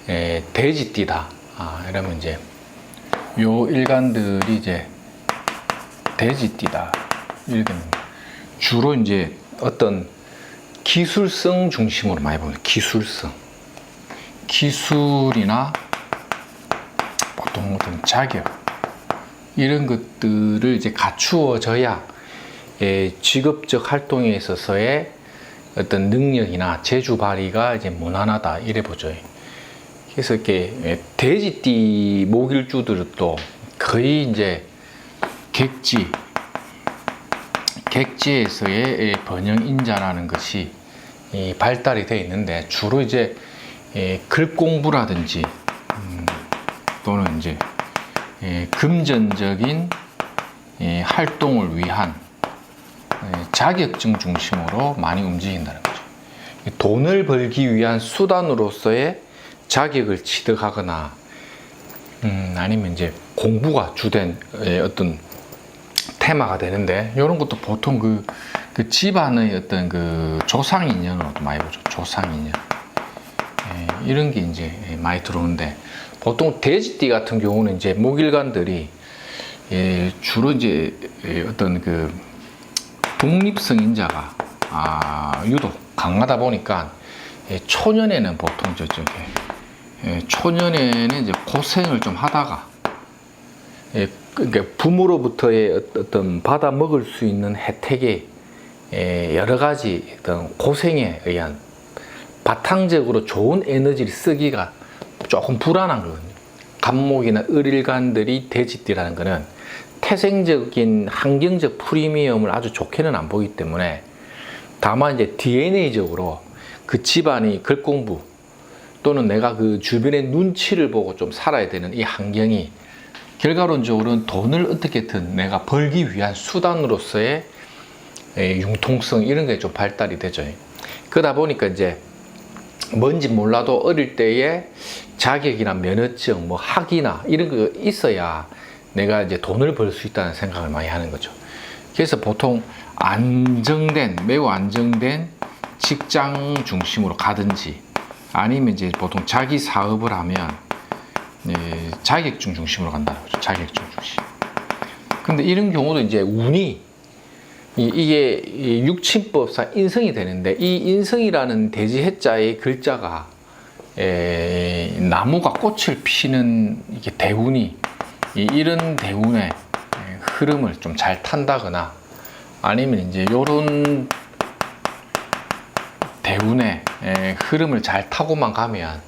돼지띠다. 이러면 이제 요 일간들이 이제 돼지띠다. 이렇게 주로 이제 어떤 기술성 중심으로 많이 보는 기술성, 기술이나 보통 어떤 자격 이런 것들을 이제 갖추어져야 직업적 활동에 있어서의 어떤 능력이나 재주 발휘가 이제 무난하다 이래 보죠. 그래서 이렇게 돼지띠 목일주들도 거의 이제 객지에서의 번영인자라는 것이 발달이 되어 있는데 주로 이제 글 공부라든지 또는 이제 금전적인 활동을 위한 자격증 중심으로 많이 움직인다는 거죠. 돈을 벌기 위한 수단으로서의 자격을 취득하거나 아니면 이제 공부가 주된 어떤 테마가 되는데 이런 것도 보통 그 집안의 어떤 그 조상 인연으로도 많이 보죠. 조상 인연 이런 게 이제 많이 들어오는데 보통 돼지띠 같은 경우는 이제 목일간들이 주로 이제 어떤 그 독립성 인자가 유독 강하다 보니까 초년에는 보통 저쪽에 초년에는 이제 고생을 좀 하다가 그러니까 부모로부터의 어떤 받아 먹을 수 있는 혜택에 여러 가지 어떤 고생에 의한 바탕적으로 좋은 에너지를 쓰기가 조금 불안한 거거든요. 간목이나 을일간들이 돼지띠라는 거는 태생적인 환경적 프리미엄을 아주 좋게는 안 보기 때문에 다만 이제 DNA적으로 그 집안이 글 공부 또는 내가 그 주변의 눈치를 보고 좀 살아야 되는 이 환경이 결과론적으로는 돈을 어떻게든 내가 벌기 위한 수단으로서의 융통성 이런 게 좀 발달이 되죠. 그러다 보니까 이제 뭔지 몰라도 어릴 때에 자격이나 면허증, 뭐 학위나 이런 거 있어야 내가 이제 돈을 벌 수 있다는 생각을 많이 하는 거죠. 그래서 보통 매우 안정된 직장 중심으로 가든지 아니면 이제 보통 자기 사업을 하면 자격증 중심으로 간다는 거죠. 자격증 중심. 근데 이런 경우도 이제 운이 이게 육친법상 인성이 되는데 이 인성이라는 돼지 해자의 글자가 나무가 꽃을 피는 이게 대운이 이런 대운의 흐름을 좀 잘 탄다거나 아니면 이제 요런 대운의 흐름을 잘 타고만 가면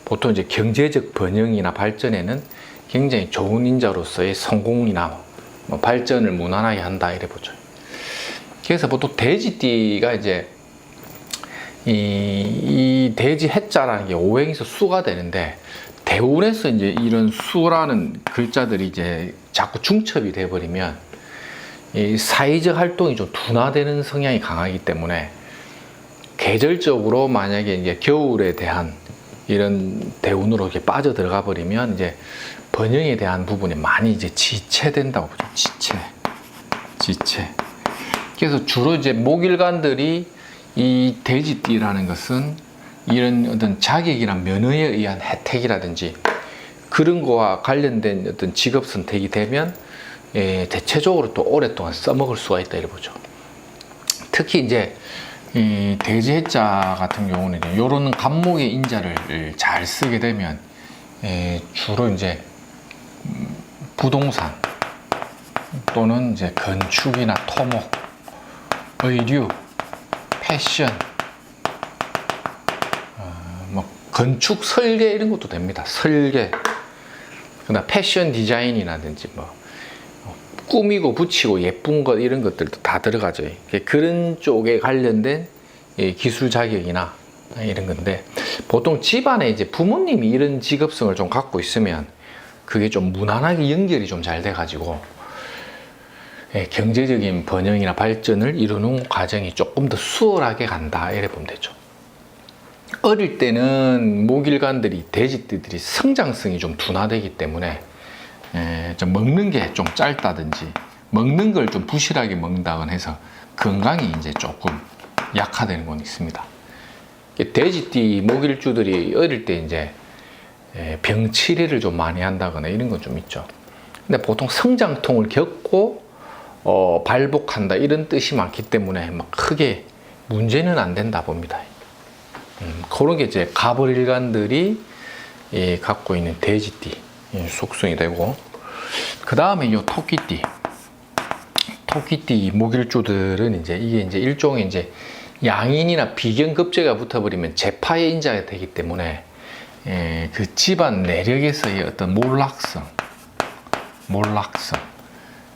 보통 이제 경제적 번영이나 발전에는 굉장히 좋은 인자로서의 성공이나 뭐 발전을 무난하게 한다 이래 보죠. 그래서 보통 돼지띠가 이제 이 돼지 해자라는 게 오행에서 수가 되는데 대운에서 이제 이런 수라는 글자들이 이제 자꾸 중첩이 돼 버리면 이 사회적 활동이 좀 둔화되는 성향이 강하기 때문에 계절적으로 만약에 이제 겨울에 대한 이런 대운으로 이렇게 빠져 들어가 버리면 이제 번영에 대한 부분이 많이 이제 지체된다고 보죠. 지체. 그래서 주로 이제 목일간들이 이 돼지띠라는 것은 이런 어떤 자격이나 면허에 의한 혜택이라든지 그런 거와 관련된 어떤 직업 선택이 되면 대체적으로 또 오랫동안 써먹을 수가 있다 이래 보죠. 특히 이제 이 돼지 해자 같은 경우는 이런 간목의 인자를 잘 쓰게 되면 주로 이제 부동산 또는 이제 건축이나 토목, 의류, 패션, 뭐 건축 설계 이런 것도 됩니다. 설계, 그다음 패션 디자인이라든지 뭐 꾸미고 붙이고 예쁜 것 이런 것들도 다 들어가죠. 그런 쪽에 관련된 기술 자격이나 이런 건데 보통 집안에 이제 부모님이 이런 직업성을 좀 갖고 있으면 그게 좀 무난하게 연결이 좀 잘 돼 가지고 경제적인 번영이나 발전을 이루는 과정이 조금 더 수월하게 간다 이래 보면 되죠. 어릴 때는 목일간들이 돼지띠들이 성장성이 좀 둔화되기 때문에 좀 먹는 게 좀 짧다든지 먹는 걸 좀 부실하게 먹는다거나 해서 건강이 이제 조금 약화되는 건 있습니다. 돼지띠 목일주들이 어릴 때 이제 병 치료를 좀 많이 한다거나 이런 건 좀 있죠. 근데 보통 성장통을 겪고 발복한다 이런 뜻이 많기 때문에 막 크게 문제는 안 된다 봅니다. 그런 게 이제 가벌일관들이 갖고 있는 돼지띠 속성이 되고, 그 다음에 이 토끼띠 목일주들은 이게 이제 일종의 이제 양인이나 비견급제가 붙어버리면 재파의 인자가 되기 때문에 그 집안 내력에서의 어떤 몰락성,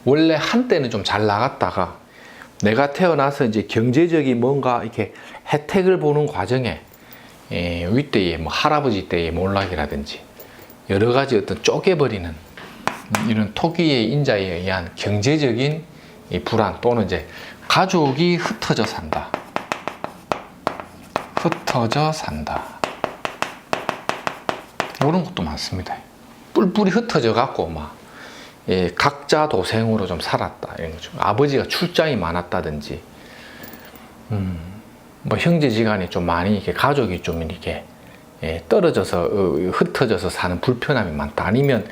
원래 한때는 좀 잘 나갔다가 내가 태어나서 이제 경제적인 뭔가 이렇게 혜택을 보는 과정에 윗대의 뭐 할아버지 때의 몰락이라든지 여러 가지 어떤 쪼개버리는 이런 토끼의 인자에 의한 경제적인 이 불안, 또는 이제 가족이 흩어져 산다. 이런 것도 많습니다. 뿔뿔이 흩어져 갖고 막 각자 도생으로 좀 살았다 이런 거죠. 아버지가 출장이 많았다든지, 뭐 형제지간에 좀 많이 이렇게 가족이 좀 이렇게 떨어져서 흩어져서 사는 불편함이 많다. 아니면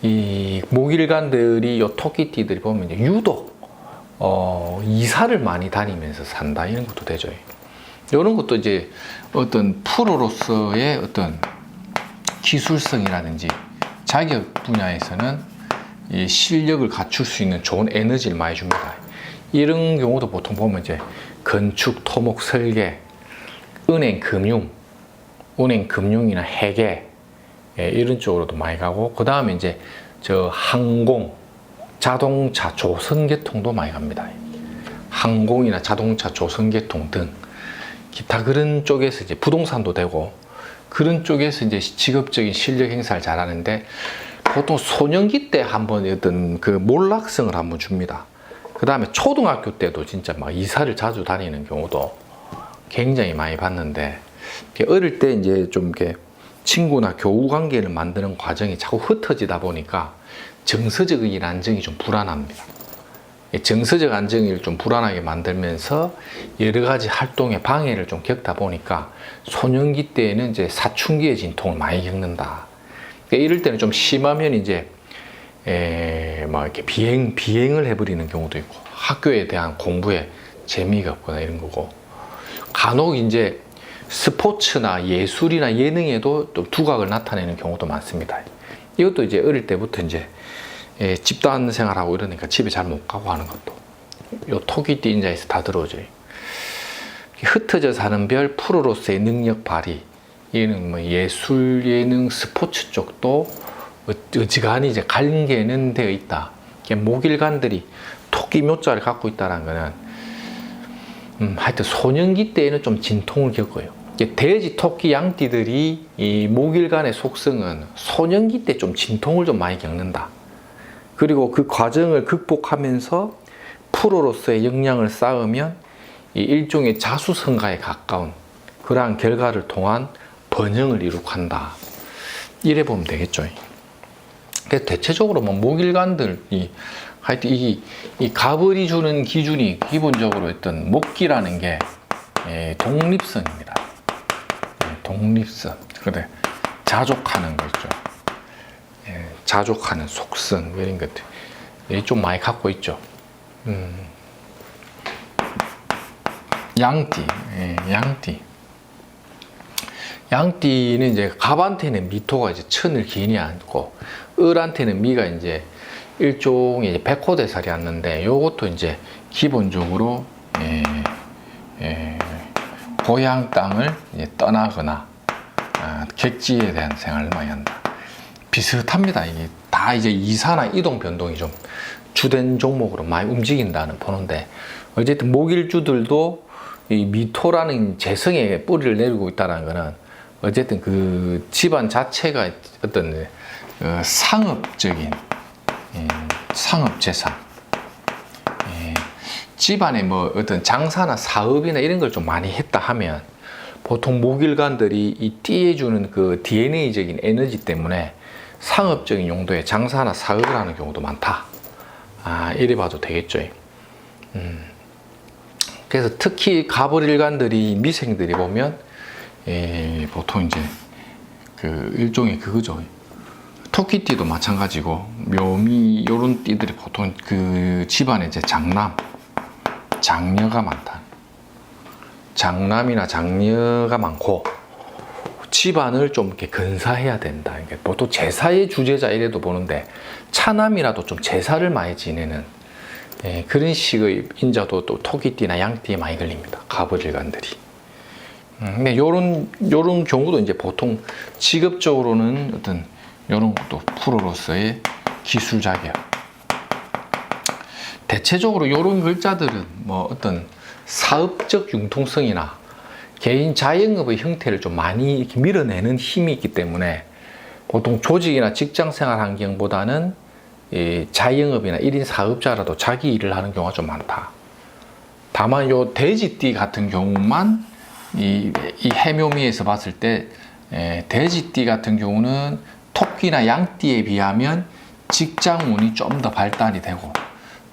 이 목일관들이 요 토끼띠들이 보면 이제 유독 이사를 많이 다니면서 산다 이런 것도 되죠. 이런 것도 이제 어떤 프로로서의 어떤 기술성이라든지 자격 분야에서는 이 실력을 갖출 수 있는 좋은 에너지를 많이 줍니다. 이런 경우도 보통 보면 이제 건축, 토목, 설계, 은행, 금융이나 회계 이런 쪽으로도 많이 가고, 그 다음에 이제 저 항공, 자동차, 조선계통도 많이 갑니다. 항공이나 자동차, 조선계통 등 기타 그런 쪽에서 이제 부동산도 되고, 그런 쪽에서 이제 직업적인 실력 행사를 잘하는데, 보통 소년기 때 한번 어떤 그 몰락성을 한번 줍니다. 그 다음에 초등학교 때도 진짜 막 이사를 자주 다니는 경우도 굉장히 많이 봤는데, 어릴 때 이제 좀 이렇게 친구나 교우 관계를 만드는 과정이 자꾸 흩어지다 보니까 정서적인 안정이 좀 불안합니다. 정서적 안정을 좀 불안하게 만들면서 여러 가지 활동에 방해를 좀 겪다 보니까 소년기 때에는 이제 사춘기의 진통을 많이 겪는다. 그러니까 이럴 때는 좀 심하면 이제 막 이렇게 비행을 해버리는 경우도 있고, 학교에 대한 공부에 재미가 없거나 이런 거고, 간혹 이제 스포츠나 예술이나 예능에도 또 두각을 나타내는 경우도 많습니다. 이것도 이제 어릴 때부터 이제 집단 생활하고 이러니까 집에 잘 못 가고 하는 것도 요 토끼띠 인자에서 다 들어오죠. 흩어져 사는 별 프로로서의 능력 발휘, 얘는 뭐 예술, 예능, 스포츠 쪽도 어지간히 이제 관계는 되어 있다. 목일관들이 토끼 묘자를 갖고 있다는 거는 하여튼 소년기 때에는 좀 진통을 겪어요. 돼지, 토끼, 양띠들이 이 목일간의 속성은 소년기 때 좀 진통을 좀 많이 겪는다. 그리고 그 과정을 극복하면서 프로로서의 역량을 쌓으면 이 일종의 자수성가에 가까운 그러한 결과를 통한 번영을 이룩한다. 이래 보면 되겠죠. 그래서 대체적으로 뭐 목일관들이 하여튼 이 가벌이 주는 기준이 기본적으로 어떤 목기라는 게 독립성입니다. 독립성. 그래, 자족하는 거 있죠. 자족하는 속성 이런 것들 좀 많이 갖고 있죠. 양띠는 이제 갑한테는 미토가 이제 천을 기인이 앉고, 을한테는 미가 이제 일종의 이제 백호대살이 앉는데, 요것도 이제 기본적으로 고향 땅을 이제 떠나거나 객지에 대한 생활을 많이 한다. 비슷합니다. 이게 다 이제 이사나 이동 변동이 좀 주된 종목으로 많이 움직인다는 보는데, 어쨌든 목일주들도 이 미토라는 재성에 뿌리를 내리고 있다는 거는 어쨌든 그 집안 자체가 어떤 상업적인 상업재산, 집안에 뭐 어떤 장사나 사업이나 이런 걸 좀 많이 했다 하면 보통 목일관들이 이 띠에 주는 그 DNA적인 에너지 때문에 상업적인 용도의 장사나 사업을 하는 경우도 많다. 이래 봐도 되겠죠. 그래서 특히 가벌일관들이 미생들이 보면 보통 이제 그 일종의 그거죠. 토끼띠도 마찬가지고 묘미 요런 띠들이 보통 그 집안에 이제 장녀가 많다. 장남이나 장녀가 많고 집안을 좀 이렇게 근사해야 된다. 그러니까 보통 제사의 주제자 이래도 보는데 차남이라도 좀 제사를 많이 지내는 그런 식의 인자도 또 토끼띠나 양띠에 많이 걸립니다. 갑을일간들이. 근데 요런 경우도 이제 보통 직업적으로는 어떤 요런 것도 프로로서의 기술 자격. 대체적으로 요런 글자들은 뭐 어떤 사업적 융통성이나 개인 자영업의 형태를 좀 많이 이렇게 밀어내는 힘이 있기 때문에 보통 조직이나 직장 생활 환경보다는 이 자영업이나 1인 사업자라도 자기 일을 하는 경우가 좀 많다. 다만 요 돼지띠 같은 경우만 이 해묘미에서 봤을 때 돼지띠 같은 경우는 토끼나 양띠에 비하면 직장운이 좀 더 발달이 되고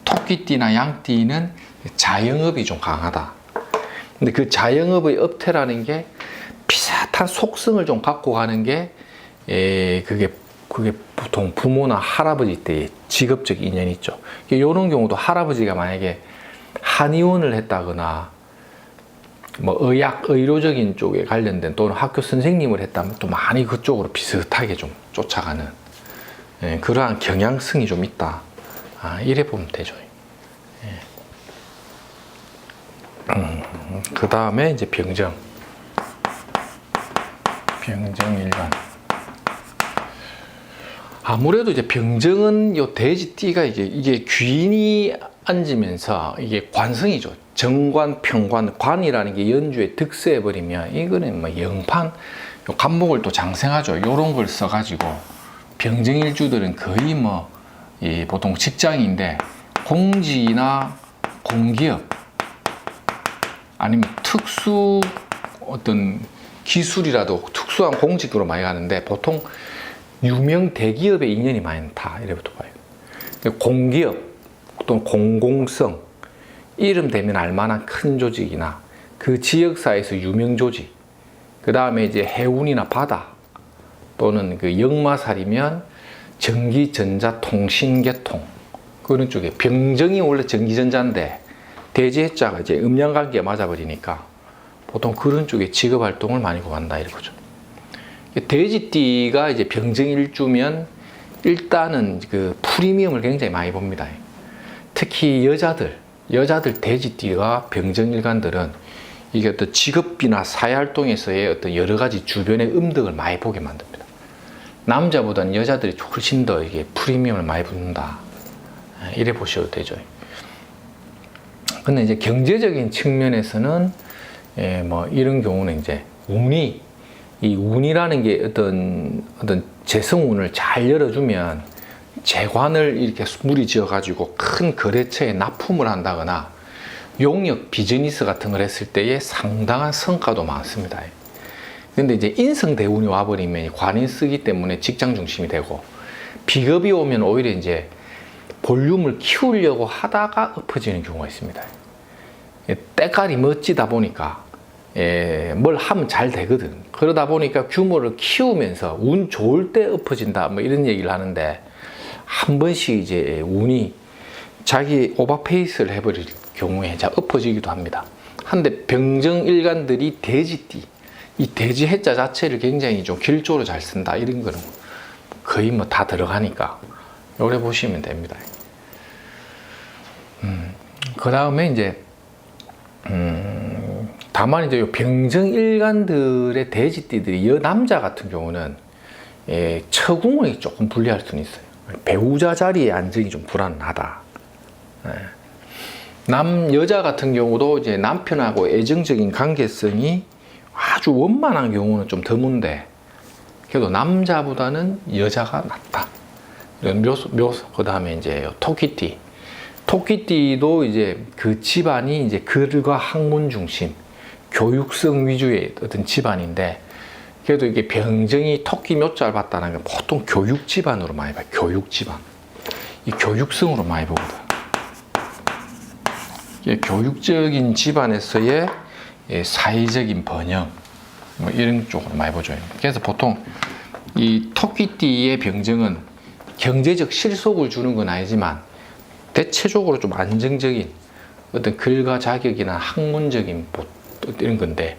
토끼띠나 양띠는 자영업이 좀 강하다. 근데 그 자영업의 업태라는 게 비슷한 속성을 좀 갖고 가는 게 그게 보통 부모나 할아버지 때의 직업적 인연이 있죠. 이런 경우도 할아버지가 만약에 한의원을 했다거나 뭐 의료적인 쪽에 관련된 또는 학교 선생님을 했다면 또 많이 그쪽으로 비슷하게 좀 쫓아가는 그러한 경향성이 좀 있다. 이래 보면 되죠. 그 다음에 이제 병정일간. 아무래도 이제 병정은 요 돼지띠가 이게 귀인이 앉으면서 이게 관성이죠. 정관, 평관, 관이라는 게 연주에 득세해 버리면 이거는 뭐 영판, 요 간목을 또 장생하죠. 요런 걸 써가지고 병정일주들은 거의 뭐 보통 직장인데 공지나 공기업 아니면 특수 어떤 기술이라도 특수한 공직으로 많이 가는데 보통 유명 대기업의 인연이 많다 이래부터 봐요. 공기업 또는 공공성 이름 되면 알만한 큰 조직이나 그 지역사회에서 유명 조직, 그 다음에 이제 해운이나 바다 또는 그 역마살이면 전기, 전자, 통신, 개통 그런 쪽에 병정이 원래 전기전자인데 대지해자가 이제 음양관계에 맞아버리니까 보통 그런 쪽에 직업 활동을 많이 구한다 이거죠. 돼지띠가 이제 병정일주면 일단은 그 프리미엄을 굉장히 많이 봅니다. 특히 여자들 돼지띠가 병정일간들은 이게 어떤 직업이나 사회활동에서의 어떤 여러 가지 주변의 음덕을 많이 보게 만듭니다. 남자보다는 여자들이 훨씬 더 이게 프리미엄을 많이 붙는다. 이래 보셔도 되죠. 근데 이제 경제적인 측면에서는 뭐 이런 경우는 이제 이 운이라는 게 어떤 재성운을 잘 열어주면 재관을 이렇게 무리지어 가지고 큰 거래처에 납품을 한다거나 용역 비즈니스 같은 걸 했을 때에 상당한 성과도 많습니다. 근데 이제 인성대운이 와버리면 관인 쓰기 때문에 직장 중심이 되고 비겁이 오면 오히려 이제 볼륨을 키우려고 하다가 엎어지는 경우가 있습니다. 때깔이 멋지다 보니까 뭘 하면 잘 되거든. 그러다 보니까 규모를 키우면서 운 좋을 때 엎어진다 뭐 이런 얘기를 하는데 한 번씩 이제 운이 자기 오버페이스를 해버릴 경우에 엎어지기도 합니다. 한데 병정일간들이 돼지띠 이 돼지 해자 자체를 굉장히 좀 길조로 잘 쓴다 이런 거는 거의 뭐 다 들어가니까 요래 보시면 됩니다. 그 다음에 이제 다만 이제 병정일간들의 돼지띠들이 남자 같은 경우는 처궁을 조금 불리할 수는 있어요. 배우자 자리에 안정이 좀 불안하다. 여자 같은 경우도 이제 남편하고 애정적인 관계성이 아주 원만한 경우는 좀 드문데 그래도 남자보다는 여자가 낫다. 그 다음에 이제 토끼띠도 이제 그 집안이 이제 글과 학문 중심, 교육성 위주의 어떤 집안인데 그래도 이게 병정이 토끼 묘자를 봤다는 게 보통 교육 집안으로 많이 봐요. 교육 집안. 이 교육성으로 많이 보거든. 교육적인 집안에서의 사회적인 번영 뭐 이런 쪽으로 많이 보죠. 그래서 보통 이 토끼띠의 병정은 경제적 실속을 주는 건 아니지만 대체적으로 좀 안정적인 어떤 글과 자격이나 학문적인 이런 건데,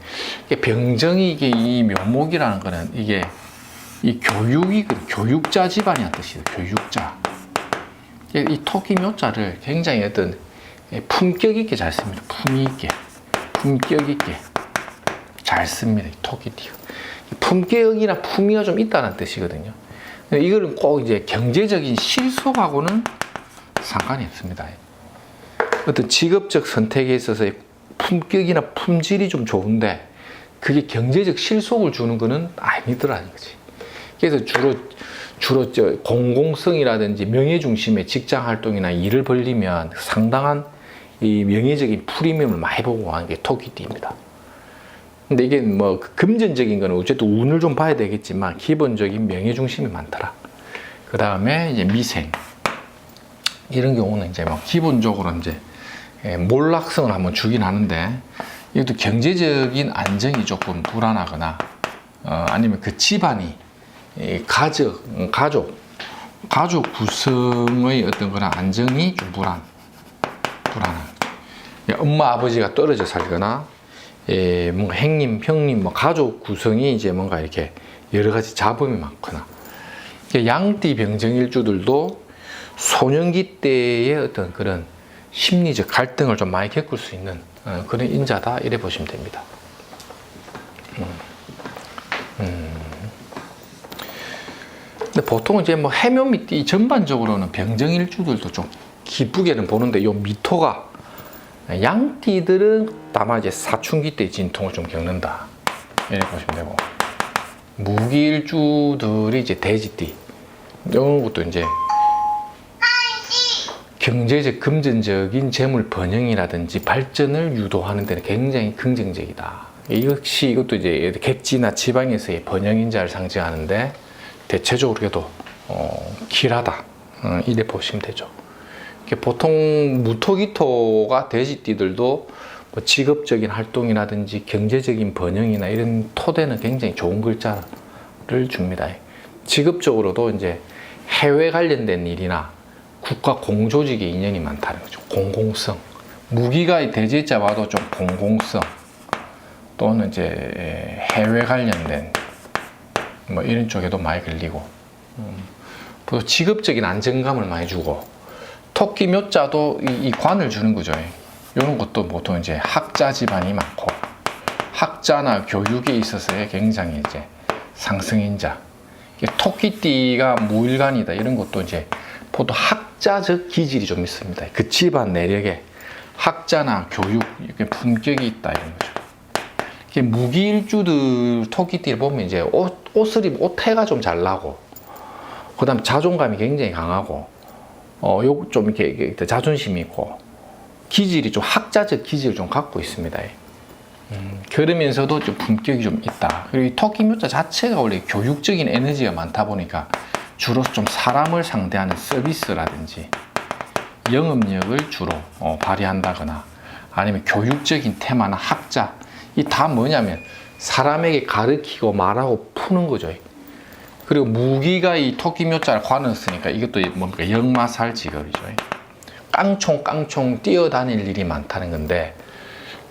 병정이 이게 이 묘목이라는 거는 이게 이 교육자 집안이란 뜻이에요. 교육자. 이 토끼 묘자를 굉장히 어떤 품격 있게 잘 씁니다. 품격 있게 잘 씁니다. 이 토끼띠가. 품격이나 품위가 좀 있다는 뜻이거든요. 이거는 꼭 이제 경제적인 실속하고는 상관이 없습니다. 어떤 직업적 선택에 있어서 품격이나 품질이 좀 좋은데 그게 경제적 실속을 주는 거는 아니더라는 거지. 그래서 주로 공공성이라든지 명예 중심의 직장 활동이나 일을 벌리면 상당한 이 명예적인 프리미엄을 많이 보고 하는 게 토끼띠입니다. 근데 이게 뭐 금전적인 거는 어쨌든 운을 좀 봐야 되겠지만 기본적인 명예 중심이 많더라. 그 다음에 이제 미생 이런 경우는 이제 뭐 기본적으로 이제 몰락성을 한번 주긴 하는데, 이것도 경제적인 안정이 조금 불안하거나 아니면 그 집안이 가족 구성의 어떤 그런 안정이 좀 불안한. 엄마 아버지가 떨어져 살거나 뭔가 형님 뭐 가족 구성이 이제 뭔가 이렇게 여러 가지 잡음이 많거나, 양띠 병정일주들도 소년기 때의 어떤 그런 심리적 갈등을 좀 많이 겪을 수 있는 그런 인자다, 이래 보시면 됩니다. 근데 보통 이제 뭐 해묘미띠 전반적으로는 병정일주들도 좀 기쁘게는 보는데, 요 미토가 양띠들은 다만 이제 사춘기 때 진통을 좀 겪는다, 이렇게 보시면 되고, 무기일주들이 이제 돼지띠 이런 것도 이제 경제적 금전적인 재물 번영이라든지 발전을 유도하는 데는 굉장히 긍정적이다. 역시 이것도 이제 객지나 지방에서의 번영인자를 상징하는데 대체적으로 그래도 길하다, 이래 보시면 되죠. 보통 무토기토가 돼지띠들도 뭐 직업적인 활동이라든지 경제적인 번영이나 이런 토대는 굉장히 좋은 글자를 줍니다. 직업적으로도 이제 해외 관련된 일이나 국가 공조직의 인연이 많다는 거죠. 공공성. 무기가 돼지자 봐도 좀 공공성 또는 이제 해외 관련된 뭐 이런 쪽에도 많이 걸리고, 또 직업적인 안정감을 많이 주고, 토끼 묘자도 이 관을 주는 거죠. 이런 것도 보통 이제 학자 집안이 많고, 학자나 교육에 있어서의 굉장히 이제 상승인자. 토끼띠가 무일간이다, 이런 것도 이제 보통 학자적 기질이 좀 있습니다. 그 집안 내력에 학자나 교육, 이렇게 품격이 있다, 이런 거죠. 무기일주들 토끼띠를 보면 이제 옷을 옷태가 좀 잘 나고, 그 다음 자존감이 굉장히 강하고, 좀 이렇게 자존심이 있고, 기질이 좀 학자적 기질을 좀 갖고 있습니다. 그러면서도 좀 품격이 좀 있다. 그리고 이 토끼 묘자 자체가 원래 교육적인 에너지가 많다 보니까 주로 좀 사람을 상대하는 서비스라든지 영업력을 주로 발휘한다거나, 아니면 교육적인 테마나 학자, 이 다 뭐냐면 사람에게 가르치고 말하고 푸는 거죠. 그리고 무기가 이 토끼 묘자를 관을 쓰니까 이것도 뭡니까? 역마살 직업이죠. 깡총 뛰어다닐 일이 많다는 건데,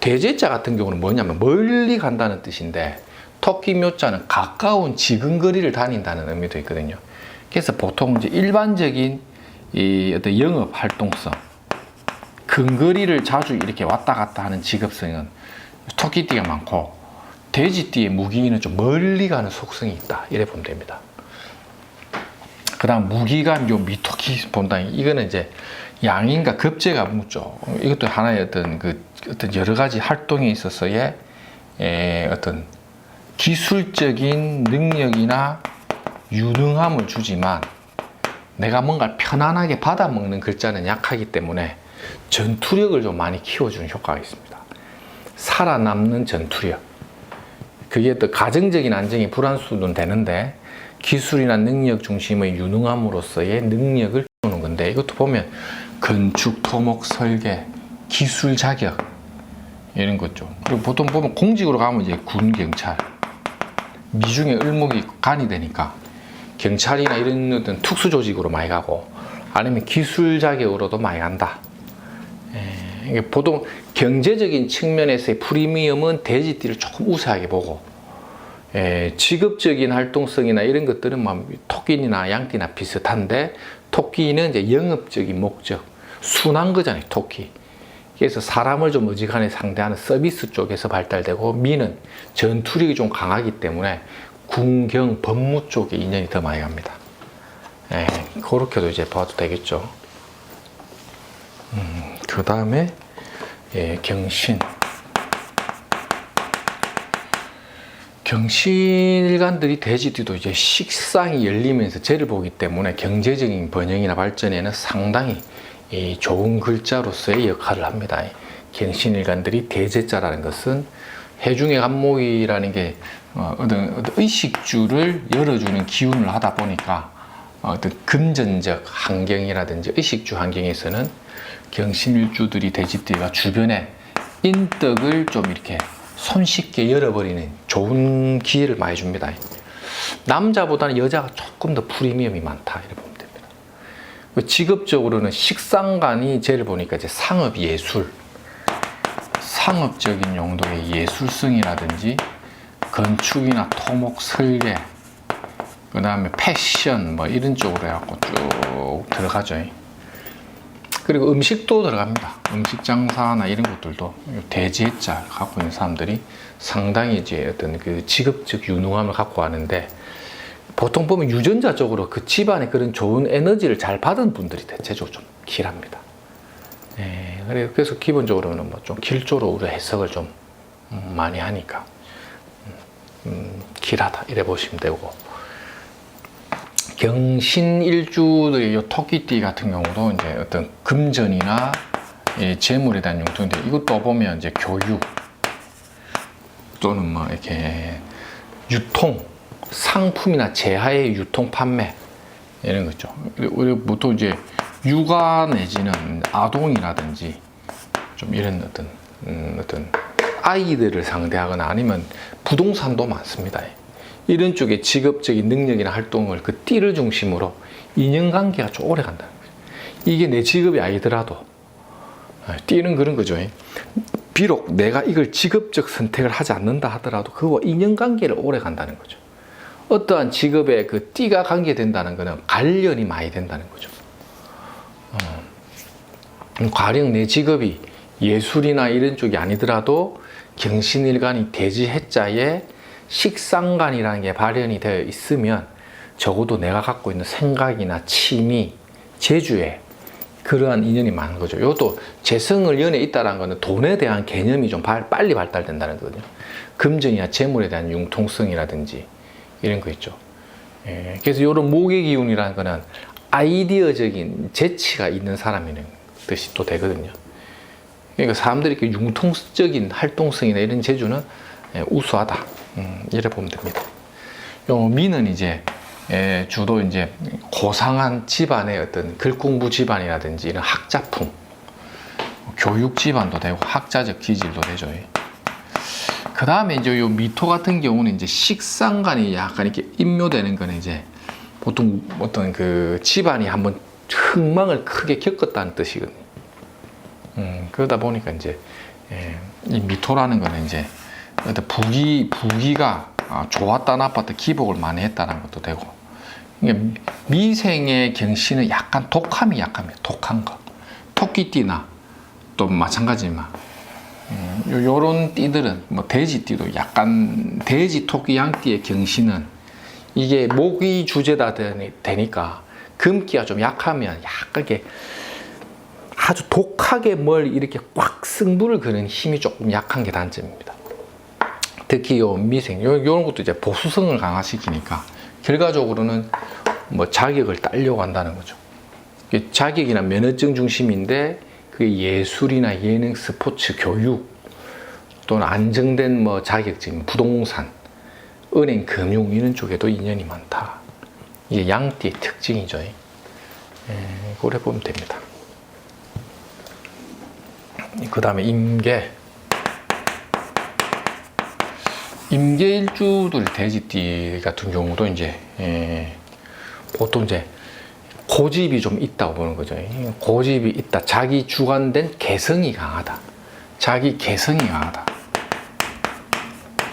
대제자 같은 경우는 뭐냐면 멀리 간다는 뜻인데, 토끼 묘자는 가까운 지근거리를 다닌다는 의미도 있거든요. 그래서 보통 이제 일반적인 이 어떤 영업 활동성, 근거리를 자주 이렇게 왔다 갔다 하는 직업성은 토끼띠가 많고, 돼지띠의 무기는 좀 멀리 가는 속성이 있다, 이래 보면 됩니다. 그 다음 무기가 요 미토키 본다. 이거는 이제 양인과 급제가 묻죠. 이것도 하나의 어떤 여러 가지 활동에 있어서의 어떤 기술적인 능력이나 유능함을 주지만, 내가 뭔가 편안하게 받아먹는 글자는 약하기 때문에 전투력을 좀 많이 키워주는 효과가 있습니다. 살아남는 전투력. 그게 또 가정적인 안정이 불안수는 되는데, 기술이나 능력 중심의 유능함으로서의 능력을 키우는 건데, 이것도 보면 건축, 토목, 설계, 기술 자격 이런 거죠. 그리고 보통 보면 공직으로 가면 이제 군, 경찰, 미중에 을목이 간이 되니까 경찰이나 이런 어떤 특수 조직으로 많이 가고 아니면 기술 자격으로도 많이 간다. 이게 보통 경제적인 측면에서의 프리미엄은 돼지띠를 조금 우세하게 보고 직업적인 활동성이나 이런 것들은 뭐 토끼나 양띠나 비슷한데 토끼는 이제 영업적인 목적, 순한 거잖아요, 토끼. 그래서 사람을 좀 어지간히 상대하는 서비스 쪽에서 발달되고 미는 전투력이 좀 강하기 때문에 군경 법무 쪽에 인연이 더 많이 갑니다. 그렇게도 이제 봐도 되겠죠. 그 다음에 경신. 경신일간들이 돼지띠도 이제 식상이 열리면서 재를 보기 때문에 경제적인 번영이나 발전에는 상당히 좋은 글자로서의 역할을 합니다. 경신일간들이 대제자라는 것은 해중의 간목이라는 게 어떤 의식주를 열어주는 기운을 하다 보니까 어떤 금전적 환경이라든지 의식주 환경에서는 경신일주들이 돼지띠가 주변에 인덕을 좀 이렇게 손쉽게 열어버리는 좋은 기회를 많이 줍니다. 남자보다는 여자가 조금 더 프리미엄이 많다 이렇게 보면 됩니다. 직업적으로는 식상관이 쟤를 보니까 이제 상업 예술, 상업적인 용도의 예술성이라든지 건축이나 토목 설계, 그 다음에 패션 뭐 이런 쪽으로 해갖고 쭉 들어가죠. 그리고 음식도 들어갑니다. 음식 장사나 이런 것들도 대지자 갖고 있는 사람들이 상당히 이제 어떤 그 직업적 유능함을 갖고 하는데 보통 보면 유전자 쪽으로 그 집안에 그런 좋은 에너지를 잘 받은 분들이 대체적으로 좀 길합니다. 그래서 기본적으로는 뭐 좀 길조로 우리 해석을 좀 많이 하니까 길하다 이래 보시면 되고. 경신일주들의 요 토끼띠 같은 경우도 이제 어떤 금전이나 재물에 대한 용도인데 이것도 보면 이제 교육 또는 뭐 이렇게 유통, 상품이나 재화의 유통 판매 이런 거죠. 우리 보통 이제 육아 내지는 아동이라든지 좀 이런 어떤 아이들을 상대하거나 아니면 부동산도 많습니다. 이런 쪽에 직업적인 능력이나 활동을 그 띠를 중심으로 인연관계가 좀 오래 간다는 거죠. 이게 내 직업이 아니더라도 띠는 그런 거죠. 비록 내가 이걸 직업적 선택을 하지 않는다 하더라도 그와 인연관계를 오래 간다는 거죠. 어떠한 직업에 그 띠가 관계된다는 것은 관련이 많이 된다는 거죠. 가령 내 직업이 예술이나 이런 쪽이 아니더라도 경신일간이 대지해자에 식상관이라는 게 발현이 되어 있으면 적어도 내가 갖고 있는 생각이나 취미, 재주에 그러한 인연이 많은 거죠. 이것도 재성을 연에 있다는 것은 돈에 대한 개념이 좀 빨리 발달된다는 거거든요. 금전이나 재물에 대한 융통성이라든지 이런 거 있죠. 그래서 이런 목의 기운이라는 거는 아이디어적인 재치가 있는 사람이라는 뜻이 또 되거든요. 그러니까 사람들이 이렇게 융통적인 활동성이나 이런 재주는 우수하다. 이래 보면 됩니다. 요 미는 이제 주로 이제 고상한 집안의 어떤 글공부 집안이라든지 이런 학자풍, 교육 집안도 되고 학자적 기질도 되죠. 그 다음에 이제 요 미토 같은 경우는 이제 식상관이 약간 이렇게 인묘되는 거는 이제 보통 어떤 그 집안이 한번 흥망을 크게 겪었다는 뜻이거든요. 그러다 보니까 이제 이 미토라는 거는 이제 부기가 좋았다 나빴다 기복을 많이 했다는 것도 되고, 그러니까 미생의 경신은 약간 독함이 약합니다. 독한 거. 토끼띠나 또 마찬가지지만 요런 띠들은 뭐 돼지띠도 약간 돼지 토끼 양띠의 경신은 이게 목이 주제다 되니까 금기가 좀 약하면 약간 이렇게 아주 독하게 뭘 이렇게 꽉 승부를 거는 힘이 조금 약한 게 단점입니다. 특히 요 미생, 요런 것도 이제 보수성을 강화시키니까 결과적으로는 뭐 자격을 따려고 한다는 거죠. 자격이나 면허증 중심인데 그 예술이나 예능, 스포츠, 교육 또는 안정된 뭐 자격증, 부동산, 은행, 금융 이런 쪽에도 인연이 많다. 이게 양띠의 특징이죠. 그래 보면 됩니다. 그 다음에 임계. 임계일주들 돼지띠 같은 경우도 이제 보통 이제 고집이 좀 있다고 보는 거죠. 고집이 있다. 자기 주관된 개성이 강하다. 자기 개성이 강하다.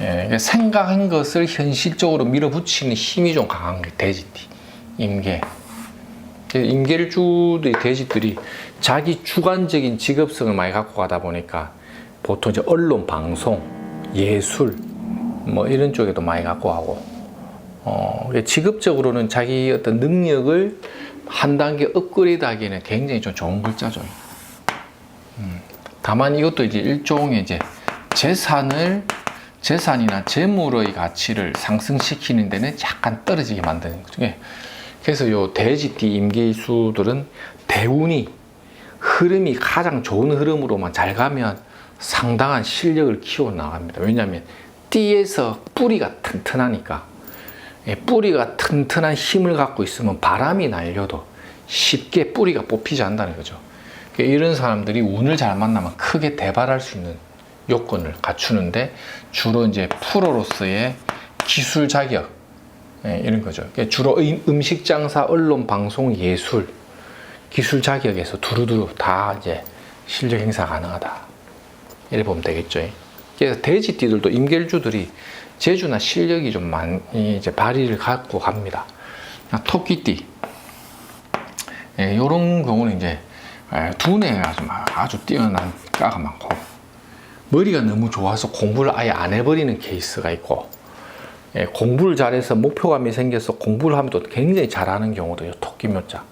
예, 생각한 것을 현실적으로 밀어붙이는 힘이 좀 강한 게 돼지띠, 임계. 임계일주의 돼지들이 자기 주관적인 직업성을 많이 갖고 가다 보니까 보통 이제 언론, 방송, 예술 뭐 이런 쪽에도 많이 갖고 가고, 직업적으로는 자기 어떤 능력을 한 단계 업그레이드하기에는 굉장히 좀 좋은 글자죠. 다만 이것도 이제 일종의 이제 재산이나 재물의 가치를 상승시키는 데는 약간 떨어지게 만드는 거죠. 그래서 요 돼지띠 임계일수들은 대운이 흐름이 가장 좋은 흐름으로만 잘 가면 상당한 실력을 키워 나갑니다. 왜냐하면 띠에서 뿌리가 튼튼하니까, 뿌리가 튼튼한 힘을 갖고 있으면 바람이 날려도 쉽게 뿌리가 뽑히지 않는다는 거죠. 이런 사람들이 운을 잘 만나면 크게 대발할 수 있는 요건을 갖추는데 주로 이제 프로로서의 기술 자격, 이런 거죠. 주로 음식 장사, 언론, 방송, 예술, 기술 자격에서 두루두루 다 이제 실력 행사 가능하다. 이렇게 보면 되겠죠. 그래서 돼지띠들도 임계일주들이 재주나 실력이 좀 많이 이제 발휘를 갖고 갑니다. 토끼띠, 이런 경우는 이제 두뇌가 아주 뛰어난 까가 많고, 머리가 너무 좋아서 공부를 아예 안 해버리는 케이스가 있고, 공부를 잘해서 목표감이 생겨서 공부를 하면 또 굉장히 잘하는 경우도 이 토끼묘자.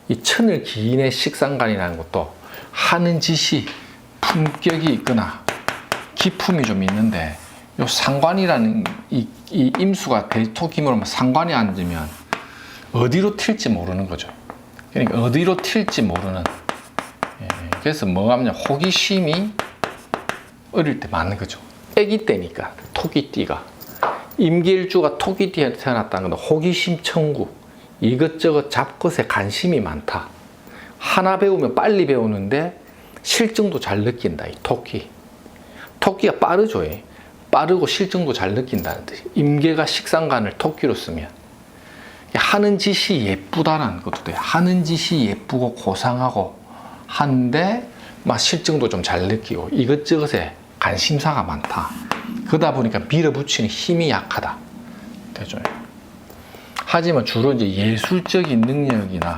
이 천을 기인의 식상간이라는 것도 하는 짓이 품격이 있거나 기품이 좀 있는데, 요 상관이라는 이 임수가 토끼묘로 상관이 앉으면 어디로 튈지 모르는 거죠. 그러니까 어디로 튈지 모르는. 그래서 뭐가 하면 호기심이 어릴 때 많은 거죠. 애기 때니까 토끼띠가. 임계일주가 토끼띠에 태어났다는 건 호기심 천국, 이것저것 잡것에 관심이 많다. 하나 배우면 빨리 배우는데 실증도 잘 느낀다. 이 토끼가 빠르죠. 빠르고 실증도 잘 느낀다는 뜻이. 임계가 식상간을 토끼로 쓰면 하는 짓이 예쁘다는 것도 돼요. 하는 짓이 예쁘고 고상하고 한데 막 실증도 좀 잘 느끼고 이것저것에 관심사가 많다. 그러다 보니까 밀어붙이는 힘이 약하다. 되죠. 하지만 주로 이제 예술적인 능력이나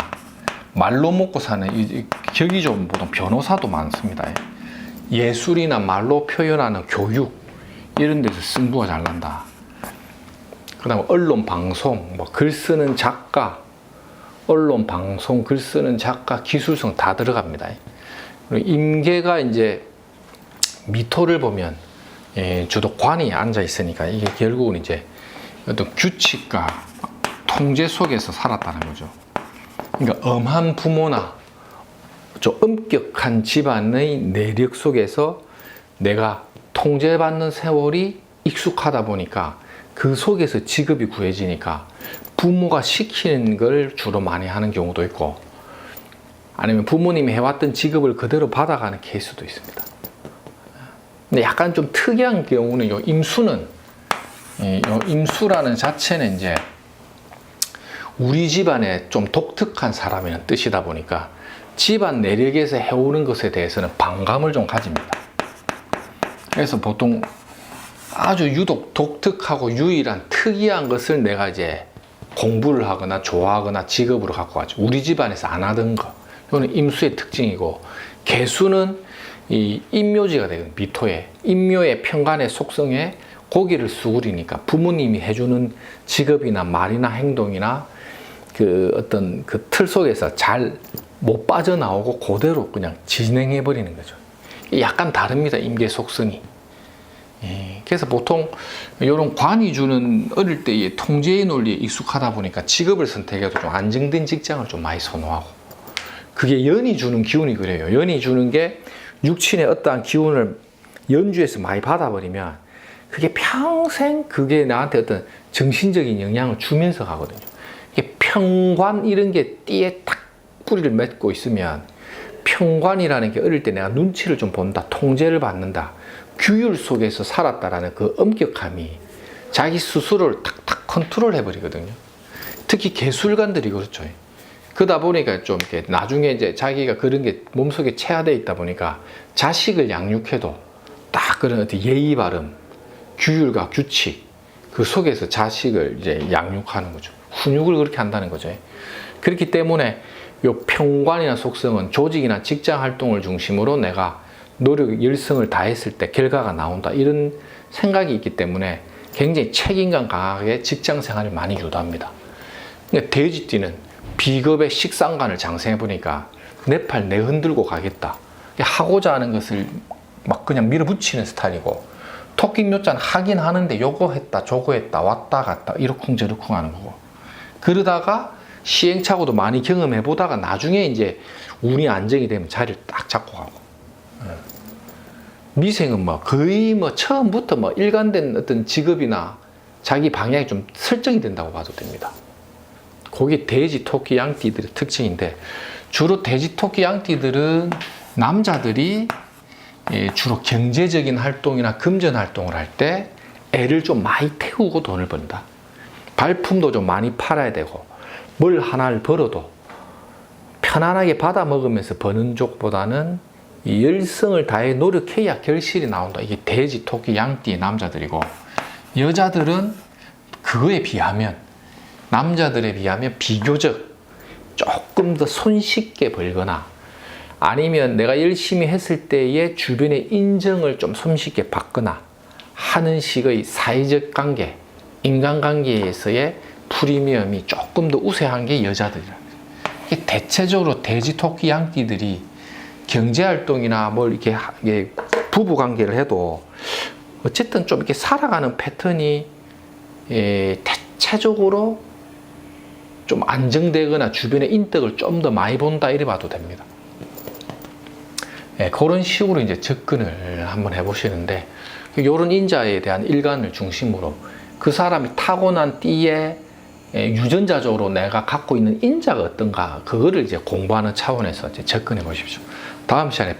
말로 먹고 사는 격이 좀 보통 변호사도 많습니다. 예술이나 말로 표현하는 교육 이런 데서 승부가 잘 난다. 그 다음에 언론, 방송, 뭐 글 쓰는 작가, 언론, 방송, 글 쓰는 작가, 기술성 다 들어갑니다. 임계가 이제 미토를 보면 주도 관이 앉아 있으니까 이게 결국은 이제 어떤 규칙과 통제 속에서 살았다는 거죠. 그러니까 엄한 부모나 좀 엄격한 집안의 내력 속에서 내가 통제받는 세월이 익숙하다 보니까 그 속에서 직업이 구해지니까 부모가 시키는 걸 주로 많이 하는 경우도 있고, 아니면 부모님이 해왔던 직업을 그대로 받아가는 케이스도 있습니다. 근데 약간 좀 특이한 경우는 요 임수는, 요 임수라는 자체는 이제 우리 집안에 좀 독특한 사람이라는 뜻이다 보니까 집안 내력에서 해오는 것에 대해서는 반감을 좀 가집니다. 그래서 보통 아주 유독 독특하고 유일한 특이한 것을 내가 이제 공부를 하거나 좋아하거나 직업으로 갖고 가죠. 우리 집안에서 안 하던 거. 이거는 임수의 특징이고, 개수는 이 임묘지가 되거든요. 미토에. 임묘의 편간의 속성에 고기를 수그리니까 부모님이 해주는 직업이나 말이나 행동이나 그 어떤 그 틀 속에서 잘 못 빠져나오고 그대로 그냥 진행해 버리는 거죠. 약간 다릅니다. 임계 속성이. 그래서 보통 이런 관이 주는 어릴 때의 통제의 논리에 익숙하다 보니까 직업을 선택해도 좀 안정된 직장을 좀 많이 선호하고, 그게 연이 주는 기운이 그래요. 연이 주는 게 육친의 어떠한 기운을 연주에서 많이 받아버리면 그게 평생 그게 나한테 어떤 정신적인 영향을 주면서 가거든요. 이게 평관 이런 게 띠에 딱 뿌리를 맺고 있으면, 평관이라는 게 어릴 때 내가 눈치를 좀 본다, 통제를 받는다, 규율 속에서 살았다라는 그 엄격함이 자기 스스로를 탁탁 컨트롤 해버리거든요. 특히 개술관들이 그렇죠. 그러다 보니까 좀 이렇게 나중에 이제 자기가 그런 게 몸속에 체화되어 있다 보니까 자식을 양육해도 딱 그런 어떤 예의 바름, 규율과 규칙 그 속에서 자식을 이제 양육하는 거죠. 훈육을 그렇게 한다는 거죠. 그렇기 때문에 요 평관이나 속성은 조직이나 직장 활동을 중심으로 내가 노력, 열성을 다했을 때 결과가 나온다. 이런 생각이 있기 때문에 굉장히 책임감 강하게 직장 생활을 많이 유도합니다. 근데 돼지띠는 비겁의 식상관을 장생해 보니까 내 팔 내 흔들고 가겠다. 하고자 하는 것을 막 그냥 밀어붙이는 스타일이고, 토끼묘자는 하긴 하는데 요거 했다 저거 했다 왔다 갔다 이러쿵저러쿵 하는 거고, 그러다가 시행착오도 많이 경험해 보다가 나중에 이제 운이 안정이 되면 자리를 딱 잡고 가고, 미생은 뭐 거의 뭐 처음부터 뭐 일관된 어떤 직업이나 자기 방향이 좀 설정이 된다고 봐도 됩니다. 그게 돼지, 토끼, 양띠들의 특징인데, 주로 돼지, 토끼, 양띠들은 남자들이 주로 경제적인 활동이나 금전 활동을 할 때 애를 좀 많이 태우고 돈을 번다. 발품도 좀 많이 팔아야 되고, 뭘 하나를 벌어도 편안하게 받아 먹으면서 버는 쪽보다는 이 열성을 다해 노력해야 결실이 나온다. 이게 돼지, 토끼, 양띠의 남자들이고, 여자들은 그거에 비하면, 남자들에 비하면 비교적 조금 더 손쉽게 벌거나, 아니면 내가 열심히 했을 때의 주변의 인정을 좀 손쉽게 받거나 하는 식의 사회적 관계, 인간관계에서의 프리미엄이 조금 더 우세한 게 여자들이라. 대체적으로 돼지, 토끼, 양띠들이 경제활동이나 뭘 이렇게 부부관계를 해도 어쨌든 좀 이렇게 살아가는 패턴이 대체적으로 좀 안정되거나 주변의 인덕을 좀 더 많이 본다 이래 봐도 됩니다. 그런 식으로 이제 접근을 한번 해보시는데, 이런 인자에 대한 일관을 중심으로 그 사람이 타고난 띠에 유전자적으로 내가 갖고 있는 인자가 어떤가, 그거를 이제 공부하는 차원에서 이제 접근해 보십시오. 다음 시간에